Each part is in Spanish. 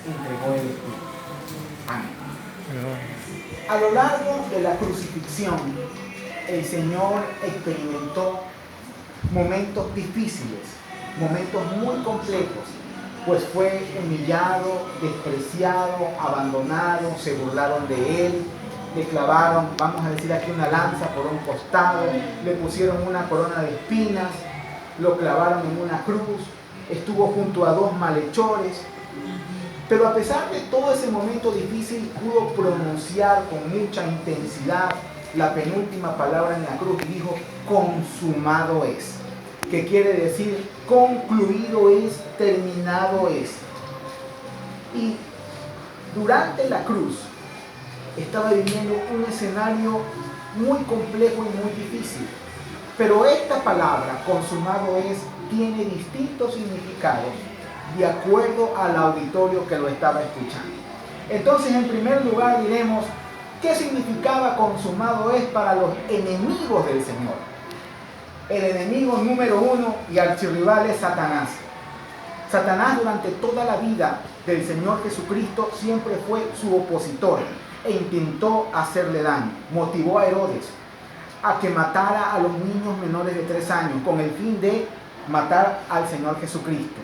entregó el Espíritu. Amén. A lo largo de la crucifixión, el Señor experimentó momentos difíciles, momentos muy complejos, pues fue humillado, despreciado, abandonado, se burlaron de él, le clavaron, vamos a decir aquí, una lanza por un costado, le pusieron una corona de espinas, lo clavaron en una cruz, estuvo junto a dos malhechores, pero a pesar de todo ese momento difícil, pudo pronunciar con mucha intensidad la penúltima palabra en la cruz y dijo: consumado es, que quiere decir concluido es, terminado es. Y durante la cruz estaba viviendo un escenario muy complejo y muy difícil, pero esta palabra, consumado es, tiene distintos significados de acuerdo al auditorio que lo estaba escuchando. Entonces, en primer lugar, diremos qué significaba consumado es para los enemigos del Señor. El enemigo número uno y archirrival es Satanás. Satanás, durante toda la vida del Señor Jesucristo, siempre fue su opositor e intentó hacerle daño. Motivó a Herodes a que matara a los niños menores de 3 años con el fin de matar al Señor Jesucristo.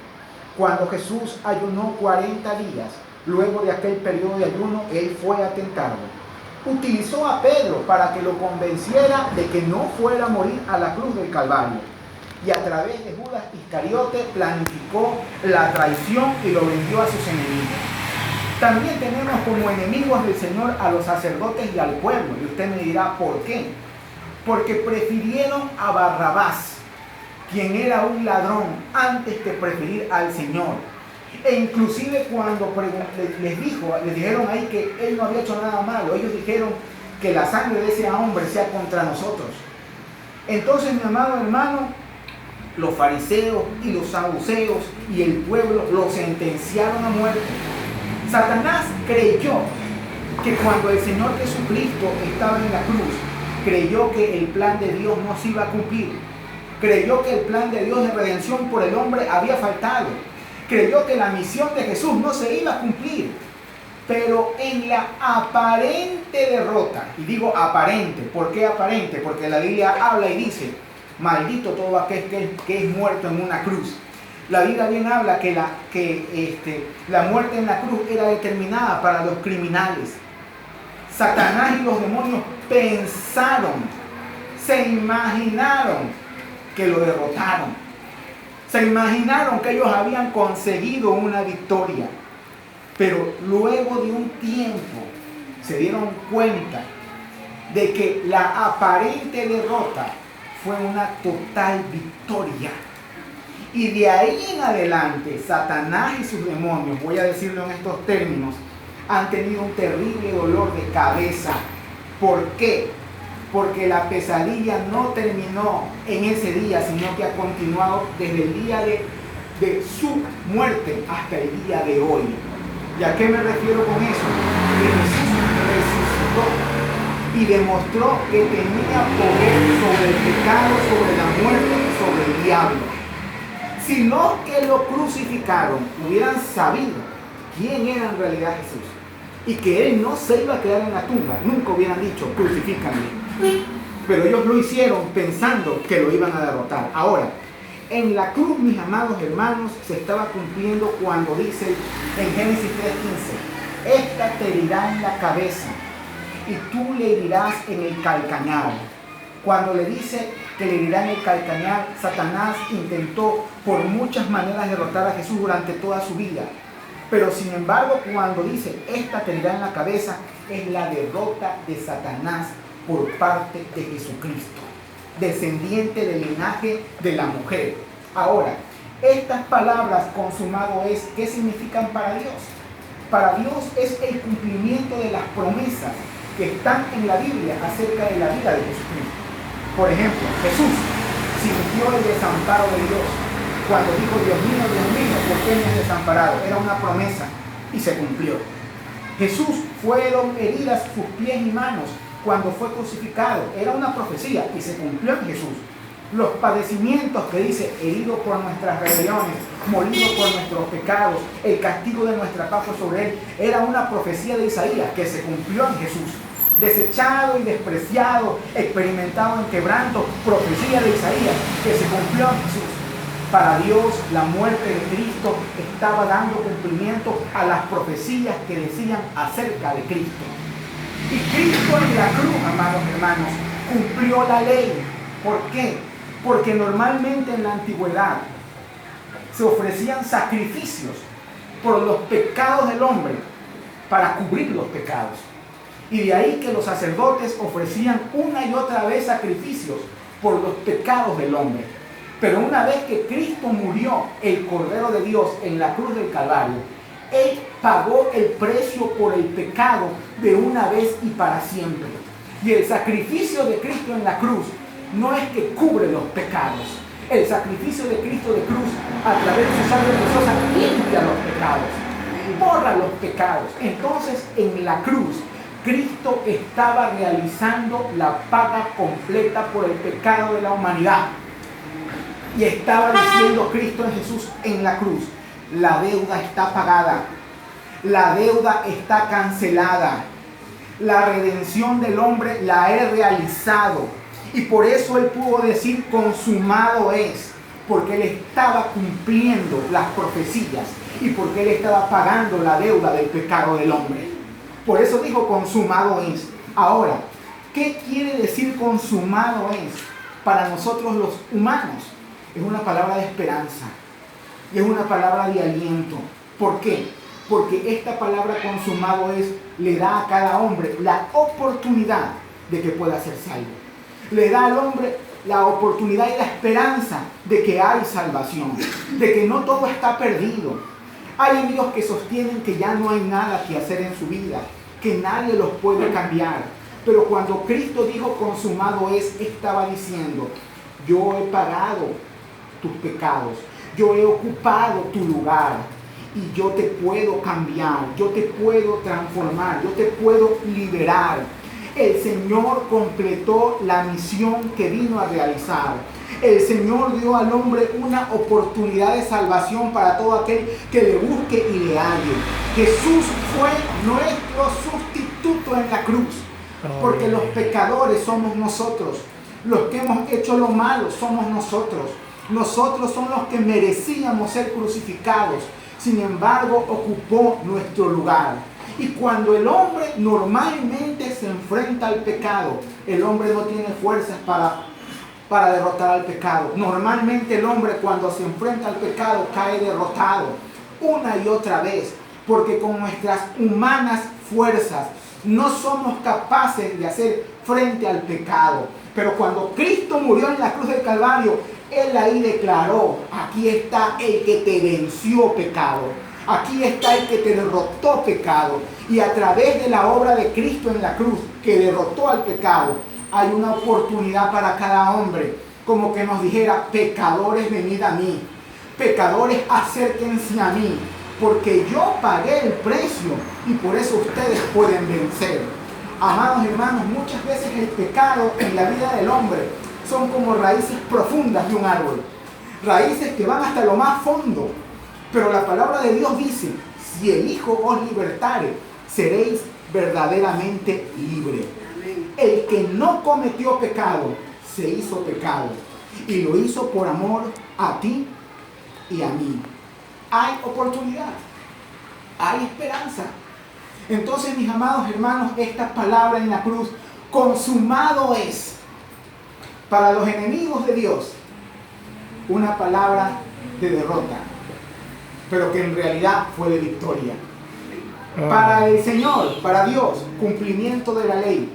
Cuando Jesús ayunó 40 días, luego de aquel periodo de ayuno, él fue a tentarlo. Utilizó a Pedro para que lo convenciera de que no fuera a morir a la cruz del Calvario. Y a través de Judas Iscariote planificó la traición y lo vendió a sus enemigos. También tenemos como enemigos del Señor a los sacerdotes y al pueblo. Y usted me dirá, ¿por qué? Porque prefirieron a Barrabás, quien era un ladrón, antes que preferir al Señor. E inclusive cuando les dijeron ahí que él no había hecho nada malo, ellos dijeron que la sangre de ese hombre sea contra nosotros. Entonces, mi amado hermano, los fariseos y los saduceos y el pueblo lo sentenciaron a muerte. Satanás creyó que cuando el Señor Jesucristo estaba en la cruz, creyó que el plan de Dios no se iba a cumplir. Creyó que el plan de Dios de redención por el hombre había faltado. Creyó que la misión de Jesús no se iba a cumplir. Pero en la aparente derrota, y digo aparente, ¿por qué aparente? Porque la Biblia habla y dice: maldito todo aquel que es muerto en una cruz. La Biblia bien habla que la muerte en la cruz era determinada para los criminales. Satanás y los demonios pensaron, se imaginaron que lo derrotaron. Se imaginaron que ellos habían conseguido una victoria. Pero luego de un tiempo se dieron cuenta de que la aparente derrota fue una total victoria. Y de ahí en adelante, Satanás y sus demonios, voy a decirlo en estos términos, han tenido un terrible dolor de cabeza. ¿Por qué? Porque la pesadilla no terminó en ese día, sino que ha continuado desde el día de su muerte hasta el día de hoy. ¿Y a qué me refiero con eso? Que Jesús resucitó y demostró que tenía poder sobre el pecado, sobre la muerte y sobre el diablo. Si los que lo crucificaron hubieran sabido quién era en realidad Jesús y que él no se iba a quedar en la tumba, nunca hubieran dicho: crucifícanme. Pero ellos lo hicieron pensando que lo iban a derrotar. Ahora, en la cruz, mis amados hermanos, se estaba cumpliendo cuando dice en Génesis 3:15: esta te herirá en la cabeza y tú le herirás en el calcañar. Cuando le dice que le herirá en el calcañar, Satanás intentó por muchas maneras derrotar a Jesús durante toda su vida. Pero sin embargo, cuando dice esta te herirá en la cabeza, es la derrota de Satanás por parte de Jesucristo, descendiente del linaje de la mujer. Ahora, estas palabras consumado es, ¿qué significan para Dios? Para Dios es el cumplimiento de las promesas que están en la Biblia acerca de la vida de Jesucristo. Por ejemplo, Jesús sintió el desamparo de Dios cuando dijo: Dios mío, ¿por qué me has desamparado? Era una promesa y se cumplió. Jesús, fueron heridas sus pies y manos cuando fue crucificado. Era una profecía y se cumplió en Jesús. Los padecimientos que dice, herido por nuestras rebeliones, molido por nuestros pecados, el castigo de nuestra paz fue sobre él, era una profecía de Isaías que se cumplió en Jesús. Desechado y despreciado, experimentado en quebranto, profecía de Isaías que se cumplió en Jesús. Para Dios, la muerte de Cristo estaba dando cumplimiento a las profecías que decían acerca de Cristo. Y Cristo en la cruz, amados hermanos, cumplió la ley. ¿Por qué? Porque normalmente en la antigüedad se ofrecían sacrificios por los pecados del hombre para cubrir los pecados. Y de ahí que los sacerdotes ofrecían una y otra vez sacrificios por los pecados del hombre. Pero una vez que Cristo murió, el Cordero de Dios, en la cruz del Calvario, Él pagó el precio por el pecado de una vez y para siempre. Y el sacrificio de Cristo en la cruz no es que cubre los pecados. El sacrificio de Cristo de cruz, a través de su sangre preciosa, limpia los pecados, borra los pecados. Entonces, en la cruz, Cristo estaba realizando la paga completa por el pecado de la humanidad. Y estaba diciendo Cristo en Jesús en la cruz, la deuda está pagada, la deuda está cancelada, la redención del hombre la he realizado. Y por eso Él pudo decir consumado es, porque Él estaba cumpliendo las profecías y porque Él estaba pagando la deuda del pecado del hombre. Por eso dijo consumado es. Ahora, ¿qué quiere decir consumado es para nosotros los humanos? Es una palabra de esperanza y es una palabra de aliento. ¿Por qué? Porque esta palabra consumado es, le da a cada hombre la oportunidad de que pueda ser salvo. Le da al hombre la oportunidad y la esperanza de que hay salvación, de que no todo está perdido. Hay amigos que sostienen que ya no hay nada que hacer en su vida, que nadie los puede cambiar. Pero cuando Cristo dijo consumado es, estaba diciendo, yo he pagado tus pecados, yo he ocupado tu lugar y yo te puedo cambiar, yo te puedo transformar, yo te puedo liberar. El Señor completó la misión que vino a realizar. El Señor dio al hombre una oportunidad de salvación para todo aquel que le busque y le halle. Jesús fue nuestro sustituto en la cruz, porque los pecadores somos nosotros. Los que hemos hecho lo malo somos nosotros. Nosotros somos los que merecíamos ser crucificados. Sin embargo, ocupó nuestro lugar. Y cuando el hombre normalmente se enfrenta al pecado, el hombre no tiene fuerzas para derrotar al pecado. Normalmente el hombre cuando se enfrenta al pecado cae derrotado una y otra vez, porque con nuestras humanas fuerzas no somos capaces de hacer frente al pecado. Pero cuando Cristo murió en la cruz del Calvario, Él ahí declaró, aquí está el que te venció pecado. Aquí está el que te derrotó pecado. Y a través de la obra de Cristo en la cruz, que derrotó al pecado, hay una oportunidad para cada hombre. Como que nos dijera, pecadores, venid a mí. Pecadores, acérquense a mí. Porque yo pagué el precio y por eso ustedes pueden vencer. Amados hermanos, muchas veces el pecado en la vida del hombre son como raíces profundas de un árbol. Raíces que van hasta lo más fondo. Pero la palabra de Dios dice, si el Hijo os libertare, seréis verdaderamente libres. El que no cometió pecado, se hizo pecado. Y lo hizo por amor a ti y a mí. Hay oportunidad, hay esperanza. Entonces, mis amados hermanos, esta palabra en la cruz, consumado es, para los enemigos de Dios, una palabra de derrota, pero que en realidad fue de victoria. Para el Señor, para Dios, cumplimiento de la ley,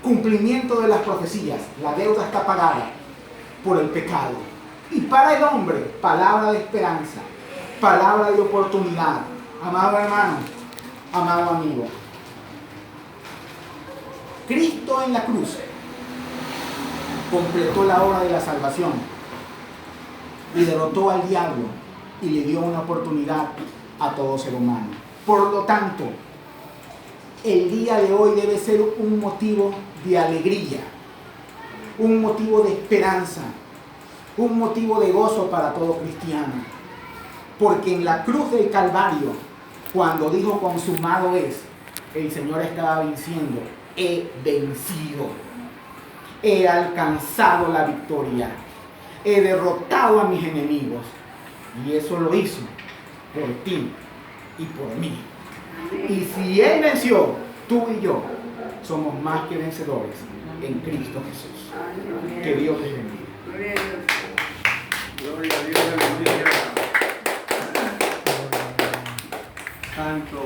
cumplimiento de las profecías. La deuda está pagada por el pecado. Y para el hombre, palabra de esperanza, palabra de oportunidad. Amado hermano, amado amigo, Cristo en la cruz completó la obra de la salvación y derrotó al diablo y le dio una oportunidad a todo ser humano. Por lo tanto, el día de hoy debe ser un motivo de alegría, un motivo de esperanza, un motivo de gozo para todo cristiano. Porque en la cruz del Calvario, cuando dijo consumado es, el Señor estaba diciendo, he vencido, he alcanzado la victoria, he derrotado a mis enemigos. Y eso lo hizo por ti y por mí. Y si Él venció, tú y yo somos más que vencedores en Cristo Jesús. Que Dios les bendiga. Gloria a Dios, aleluya. Santo.